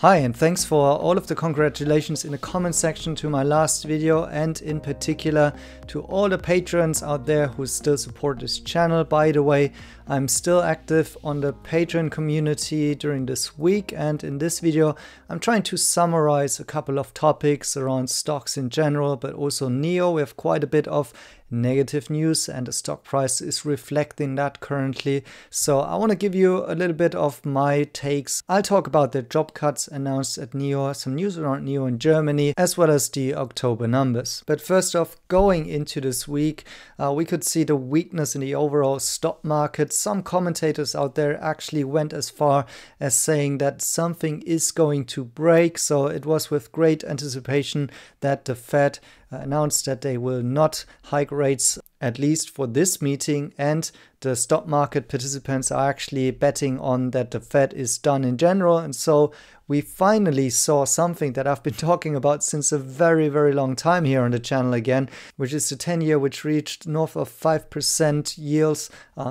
Hi, and thanks for all of the congratulations in the comment section to my last video, and in particular to all the patrons out there who still support this channel. By the way, I'm still active on the Patreon community during this week, and in this video I'm trying to summarize a couple of topics around stocks in general, but also NIO. We have quite a bit of negative news and the stock price is reflecting that currently. So I want to give you a little bit of my takes. I'll talk about the job cuts announced at NIO, some news around NIO in Germany, as well as the October numbers. But first off, going into this week, we could see the weakness in the overall stock market. Some commentators out there actually went as far as saying that something is going to break. So it was with great anticipation that the Fed announced that they will not hike rates, at least for this meeting, and the stock market participants are actually betting on that the Fed is done in general. And so we finally saw something that I've been talking about since a very, very long time here on the channel again, which is the 10-year, which reached north of 5% yields,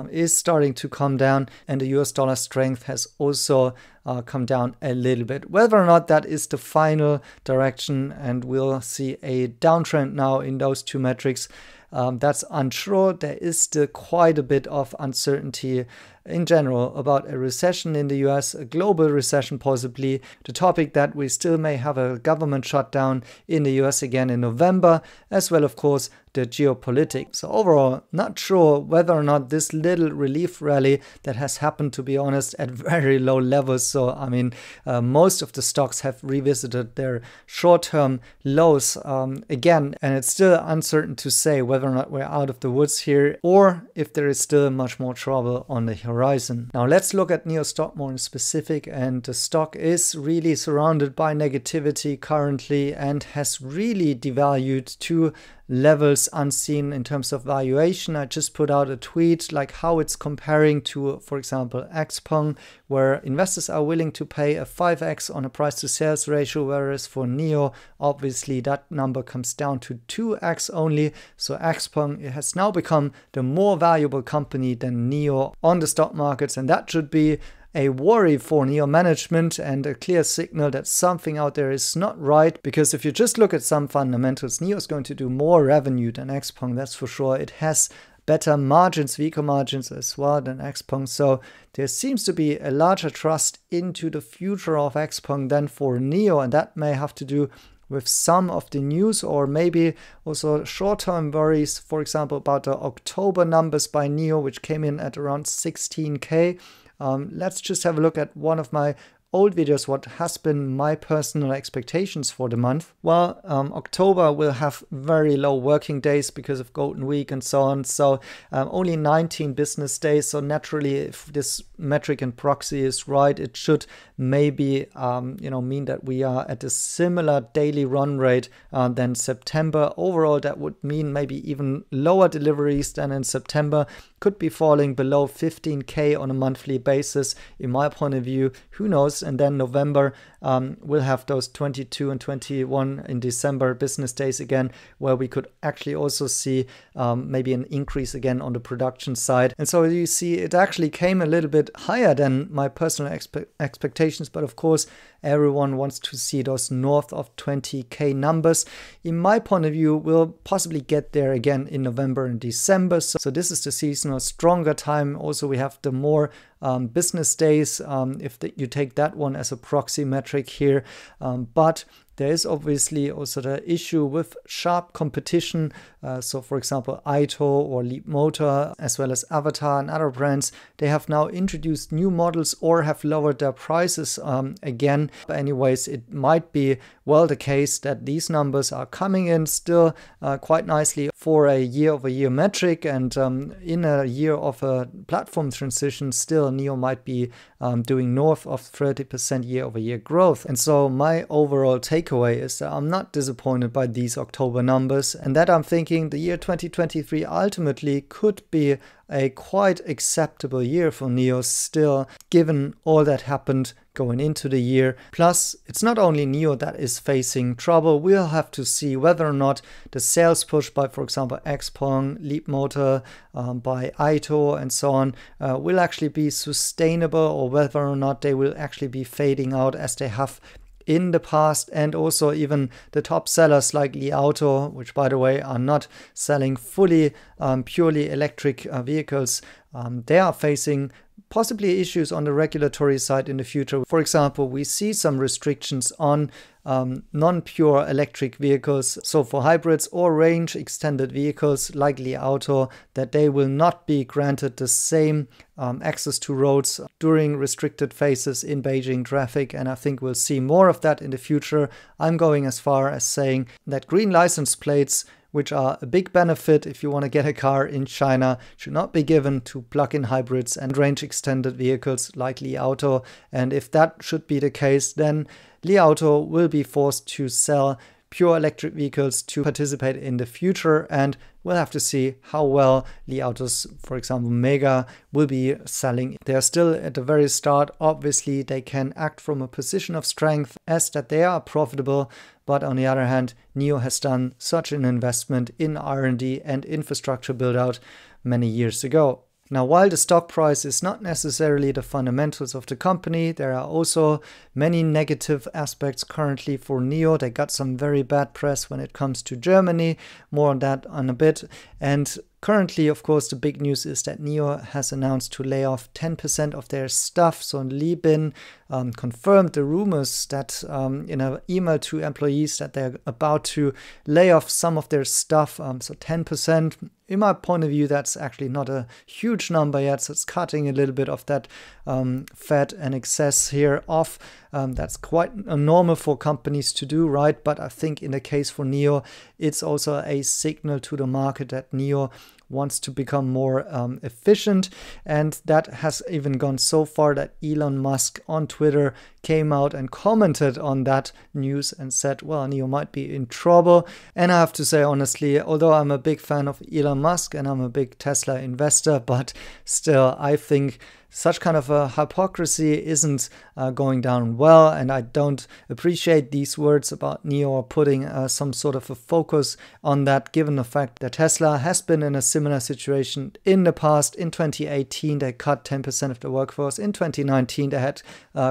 is starting to come down, and the US dollar strength has also come down a little bit. Whether or not that is the final direction and we'll see a downtrend now in those two metrics, that's unsure. There is still quite a bit of uncertainty in general about a recession in the US, a global recession possibly, the topic that we still may have a government shutdown in the US again in November, as well, of course, the geopolitics. So overall, not sure whether or not this little relief rally that has happened, to be honest, at very low levels. So, I mean, most of the stocks have revisited their short-term lows again, and it's still uncertain to say whether or not we're out of the woods here or if there is still much more trouble on the horizon. Now let's look at NIO stock more in specific, and the stock is really surrounded by negativity currently and has really devalued to levels unseen in terms of valuation. I just put out a tweet like how it's comparing to, for example, XPeng, where investors are willing to pay a 5x on a price to sales ratio, whereas for NIO, obviously that number comes down to 2x only. So XPeng, it has now become the more valuable company than NIO on the stock markets, and that should be a worry for NIO management and a clear signal that something out there is not right, because if you just look at some fundamentals, NIO is going to do more revenue than XPeng, that's for sure. It has better margins, weaker margins as well than XPeng, so there seems to be a larger trust into the future of XPeng than for NIO, and that may have to do with some of the news or maybe also short-term worries, for example, about the October numbers by NIO, which came in at around 16K. Let's just have a look at one of my old videos, what has been my personal expectations for the month. Well, October will have very low working days because of Golden Week and so on. So only 19 business days. So naturally, if this metric and proxy is right, it should maybe mean that we are at a similar daily run rate than September. Overall, that would mean maybe even lower deliveries than in September. Could be falling below 15K on a monthly basis, in my point of view. Who knows? And then November, we'll have those 22 and 21 in December business days again, where we could actually also see maybe an increase again on the production side. And so you see, it actually came a little bit higher than my personal expectations, but of course, everyone wants to see those north of 20K numbers. In my point of view, we'll possibly get there again in November and December. So this is the seasonal stronger time. Also, we have the more business days, if you take that one as a proxy metric here. But there is obviously also the issue with sharp competition. So for example, Aito or Leapmotor, as well as Avatar and other brands, they have now introduced new models or have lowered their prices again. But anyways, it might be well the case that these numbers are coming in still quite nicely for a year-over-year metric, and in a year of a platform transition, still NIO might be doing north of 30% year-over-year growth. And so my overall takeaway is that I'm not disappointed by these October numbers, and that I'm thinking the year 2023 ultimately could be a quite acceptable year for NIO still, given all that happened going into the year. Plus, it's not only NIO that is facing trouble. We'll have to see whether or not the sales push by, for example, XPeng, Leapmotor, by Aito and so on will actually be sustainable, or whether or not they will actually be fading out as they have in the past. And also even the top sellers like Li Auto, which by the way are not selling fully purely electric vehicles, they are facing possibly issues on the regulatory side in the future. For example, we see some restrictions on non-pure electric vehicles, so for hybrids or range extended vehicles like Li Auto, that they will not be granted the same access to roads during restricted phases in Beijing traffic, and I think we'll see more of that in the future. I'm going as far as saying that green license plates, which are a big benefit if you want to get a car in China, should not be given to plug-in hybrids and range extended vehicles like Li Auto. And if that should be the case, then Li Auto will be forced to sell pure electric vehicles to participate in the future, and we'll have to see how well Li Auto's, for example, Mega will be selling. They're still at the very start. Obviously, they can act from a position of strength as that they are profitable, but on the other hand, NIO has done such an investment in R&D and infrastructure build-out many years ago. Now, while the stock price is not necessarily the fundamentals of the company, there are also many negative aspects currently for NIO. They got some very bad press when it comes to Germany. More on that in a bit. And currently, of course, the big news is that NIO has announced to lay off 10% of their staff. So Li Bin confirmed the rumors that in an email to employees that they're about to lay off some of their staff. So 10%. In my point of view, that's actually not a huge number yet. So it's cutting a little bit of that fat and excess here off. That's quite normal for companies to do, right? But I think in the case for NIO, it's also a signal to the market that NIO wants to become more efficient, and that has even gone so far that Elon Musk on Twitter came out and commented on that news and said, well, NIO might be in trouble. And I have to say honestly, although I'm a big fan of Elon Musk and I'm a big Tesla investor, but still I think such kind of a hypocrisy isn't going down well, and I don't appreciate these words about NIO putting some sort of a focus on that, given the fact that Tesla has been in a similar situation in the past. In 2018, they cut 10% of the workforce. In 2019, they had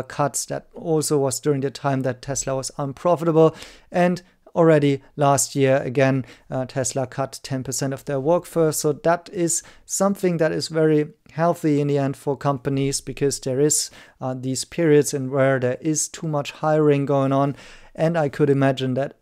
cuts that also was during the time that Tesla was unprofitable. And already last year, again, Tesla cut 10% of their workforce. So that is something that is very healthy in the end for companies, because there is these periods in where there is too much hiring going on. And I could imagine that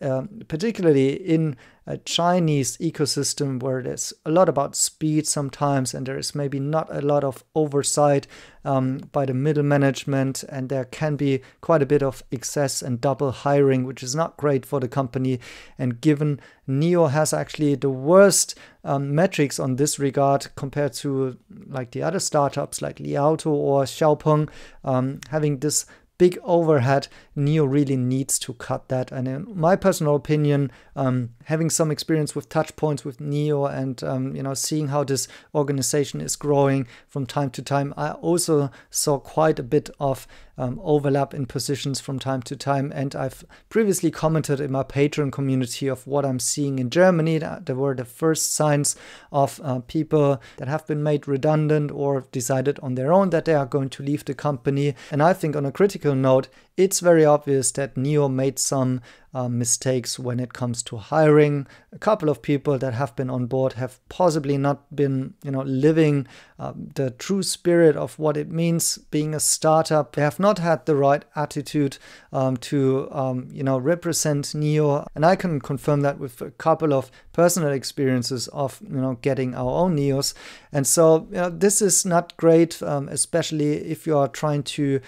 particularly in a Chinese ecosystem where there's a lot about speed sometimes, and there is maybe not a lot of oversight by the middle management, and there can be quite a bit of excess and double hiring, which is not great for the company. And given NIO has actually the worst metrics on this regard compared to like the other startups like Li Auto or Xiaopeng, having this big overhead, NIO really needs to cut that. And in my personal opinion, having some experience with touch points with NIO and seeing how this organization is growing from time to time, I also saw quite a bit of overlap in positions from time to time. And I've previously commented in my Patreon community of what I'm seeing in Germany. There were the first signs of people that have been made redundant or decided on their own that they are going to leave the company. And I think on a critical note, it's very obvious that NIO made some mistakes when it comes to hiring. A couple of people that have been on board have possibly not been, living the true spirit of what it means being a startup. They have not had the right attitude to represent NIO, and I can confirm that with a couple of personal experiences of getting our own NIOs. And so this is not great, especially if you are trying to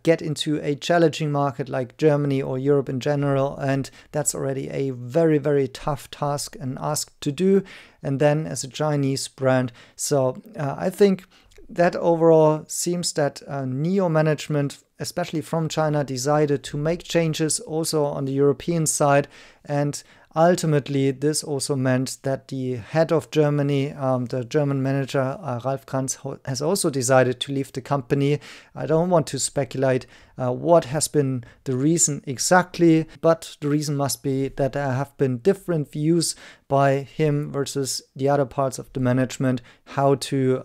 get into a challenging market like Germany or Europe in general, and that's already a very, very tough task and ask to do, and then as a Chinese brand. So I think that overall seems that NIO management, especially from China, decided to make changes also on the European side, and ultimately, this also meant that the head of Germany, the German manager, Ralf Kranz, has also decided to leave the company. I don't want to speculate what has been the reason exactly, but the reason must be that there have been different views by him versus the other parts of the management, how to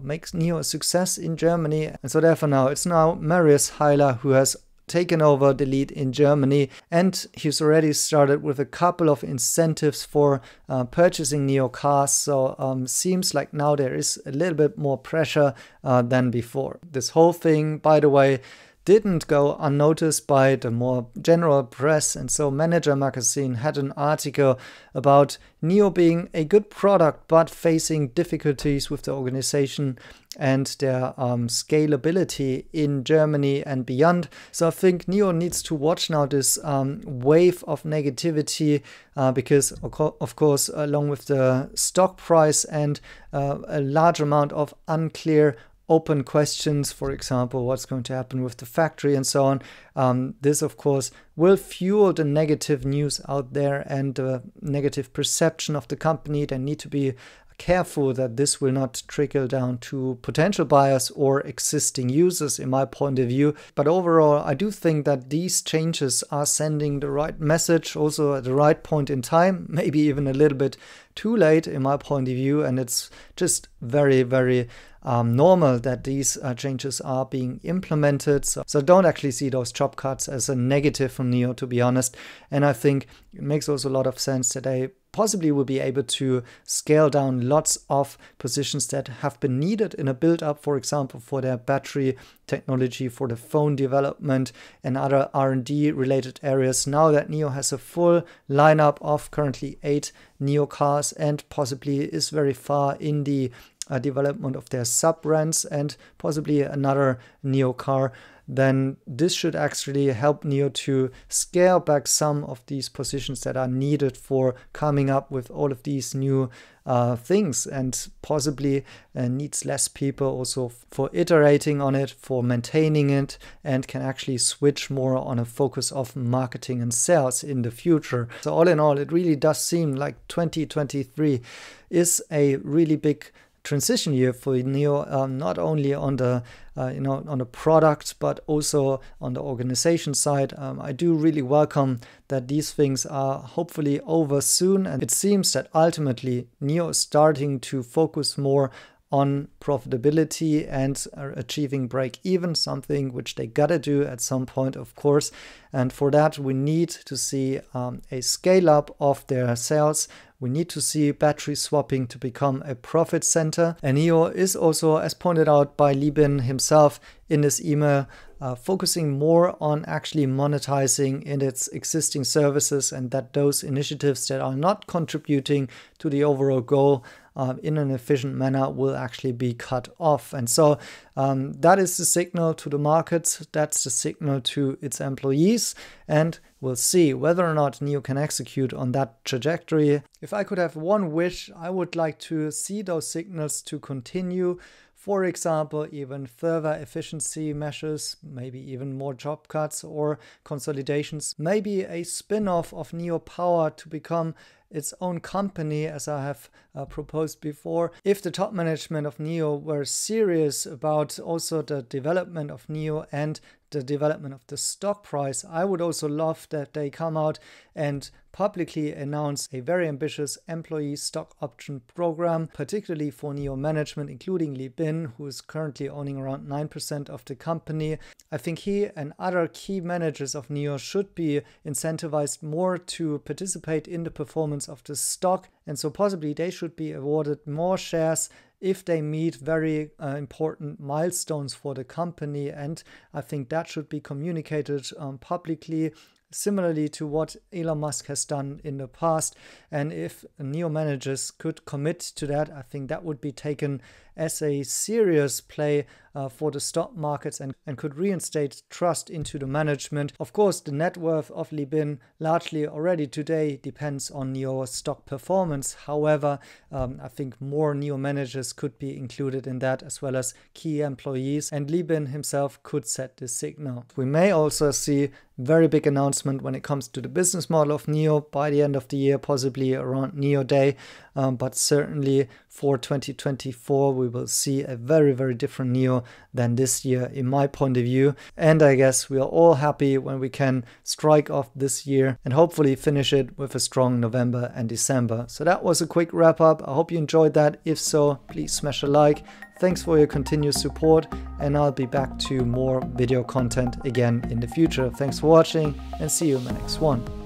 make NIO a success in Germany. And so therefore now it's Marius Heiler who has taken over the lead in Germany, and he's already started with a couple of incentives for purchasing NIO cars. So seems like now there is a little bit more pressure than before. This whole thing, by the way, didn't go unnoticed by the more general press, and so Manager Magazine had an article about NIO being a good product but facing difficulties with the organization and their scalability in Germany and beyond. So I think NIO needs to watch now this wave of negativity because of course along with the stock price and a large amount of unclear open questions, for example, what's going to happen with the factory and so on. This, of course, will fuel the negative news out there and the negative perception of the company. They need to be careful that this will not trickle down to potential buyers or existing users, in my point of view. But overall, I do think that these changes are sending the right message also at the right point in time, maybe even a little bit too late in my point of view. And it's just very, very normal that these changes are being implemented. So don't actually see those job cuts as a negative for NIO, to be honest. And I think it makes also a lot of sense that they possibly will be able to scale down lots of positions that have been needed in a build-up, for example, for their battery technology, for the phone development and other R&D related areas. Now that NIO has a full lineup of currently 8 NIO cars and possibly is very far in the development of their sub-brands and possibly another NIO car, then this should actually help NIO to scale back some of these positions that are needed for coming up with all of these new things, and possibly needs less people also for iterating on it, for maintaining it, and can actually switch more on a focus of marketing and sales in the future. So all in all, it really does seem like 2023 is a really big transition year for NIO, not only on the on the product but also on the organization side. I do really welcome that these things are hopefully over soon, and it seems that ultimately NIO is starting to focus more on profitability and achieving break even, something which they gotta do at some point, of course. And for that, we need to see a scale up of their sales. We need to see battery swapping to become a profit center. And NIO is also, as pointed out by Li Bin himself in this email, focusing more on actually monetizing in its existing services, and that those initiatives that are not contributing to the overall goal in an efficient manner will actually be cut off. And so that is the signal to the market, that's the signal to its employees, and we'll see whether or not NIO can execute on that trajectory. If I could have one wish, I would like to see those signals to continue. For example, even further efficiency measures, maybe even more job cuts or consolidations, maybe a spin-off of NIO Power to become its own company, as I have proposed before. If the top management of NIO were serious about also the development of NIO and the development of the stock price, I would also love that they come out and publicly announce a very ambitious employee stock option program, particularly for NIO management, including Li Bin, who is currently owning around 9% of the company. I think he and other key managers of NIO should be incentivized more to participate in the performance of the stock, and so possibly they should be awarded more shares if they meet very important milestones for the company. And I think that should be communicated publicly, similarly to what Elon Musk has done in the past. And if NIO managers could commit to that, I think that would be taken as a serious play for the stock markets and could reinstate trust into the management. Of course, the net worth of Libin largely already today depends on NIO stock performance. However, I think more NIO managers could be included in that, as well as key employees, and Libin himself could set the signal. We may also see very big announcement when it comes to the business model of NIO by the end of the year, possibly around NIO Day, but certainly for 2024 we will see a very, very different NIO than this year in my point of view. And I guess we are all happy when we can strike off this year and hopefully finish it with a strong November and December. So that was a quick wrap up. I hope you enjoyed that. If so, please smash a like. Thanks for your continued support, and I'll be back to more video content again in the future. Thanks for watching, and see you in the next one.